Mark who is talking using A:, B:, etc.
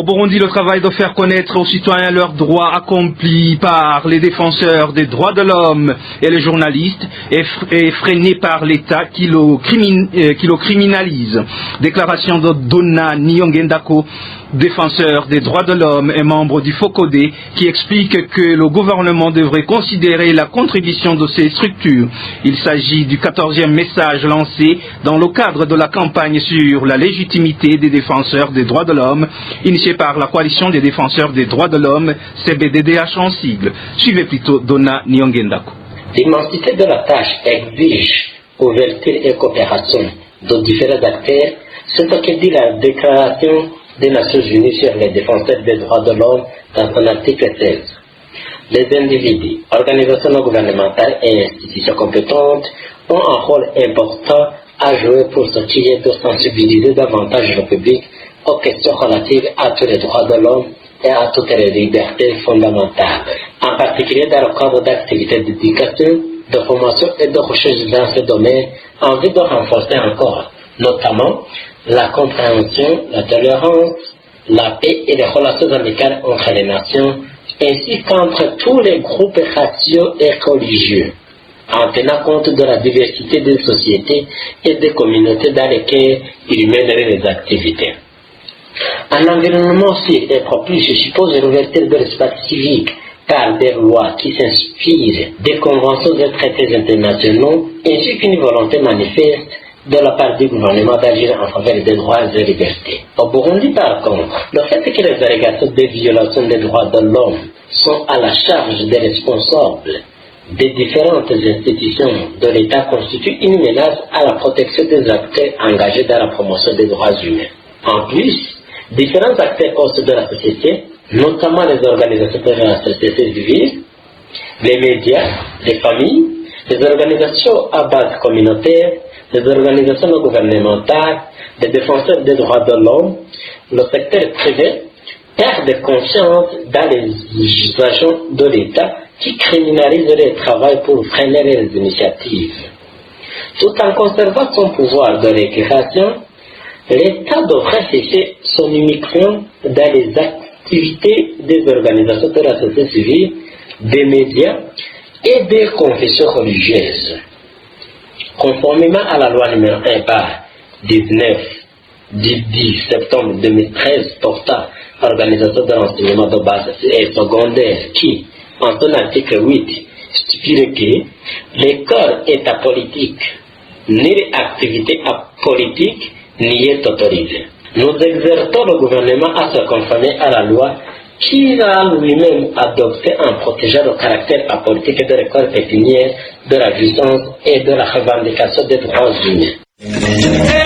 A: Au Burundi, le travail de faire connaître aux citoyens leurs droits accomplis par les défenseurs des droits de l'homme et les journalistes est freiné par l'État qui le criminalise. Déclaration de Donna Nyongendako, défenseur des droits de l'homme et membre du FOCODE, qui explique que le gouvernement devrait considérer la contribution de ces structures. Il s'agit du 14e message lancé dans le cadre de la campagne sur la légitimité des défenseurs des droits de l'homme, initiée par la coalition des défenseurs des droits de l'homme, CBDDH en sigle. Suivez plutôt Donna Nyongendako.
B: L'immensité de la tâche exige ouverture et coopération de différents acteurs, c'est ce que dit la Déclaration des Nations Unies sur les défenseurs des droits de l'homme dans son article 16. Les individus, organisations non gouvernementales et institutions compétentes ont un rôle important à jouer pour sortir de sensibiliser davantage le public aux questions relatives à tous les droits de l'homme et à toutes les libertés fondamentales, en particulier dans le cadre d'activités d'éducation, de formation et de recherche dans ce domaine, en vue de renforcer encore, notamment, la compréhension, la tolérance, la paix et les relations amicales entre les nations, ainsi qu'entre tous les groupes raciaux et religieux, en tenant compte de la diversité des sociétés et des communautés dans lesquelles ils mènent les activités. Un environnement sûr et propice suppose l'ouverture de l'espace civique par des lois qui s'inspirent des conventions et traités internationaux, ainsi qu'une volonté manifeste de la part du gouvernement d'agir en faveur des droits et libertés. Au Burundi, par contre, le fait que les allégations de violations des droits de l'homme sont à la charge des responsables des différentes institutions de l'État constitue une menace à la protection des acteurs engagés dans la promotion des droits humains. En plus, différents acteurs au sein de la société, notamment les organisations de la société civile, les médias, les familles, les organisations à base communautaire, les organisations non gouvernementales, les défenseurs des droits de l'homme, le secteur privé, perdent confiance dans les agents de l'État qui criminalisent le travail pour freiner les initiatives. Tout en conservant son pouvoir de régulation, l'État devrait cesser son immixtion dans les activités des organisations de la société civile, des médias et des confessions religieuses. Conformément à la loi numéro 1 par 19 du 10 septembre 2013 portant organisation de l'enseignement de base et secondaire qui, en son article 8, stipule que l'école est apolitique, ni l'activité apolitique n'y est autorisée. Nous exhortons le gouvernement à se conformer à la loi qui a lui-même adopté en protégeant le caractère apolitique de l'école pécuniaire, de la jouissance et de la revendication des droits humains.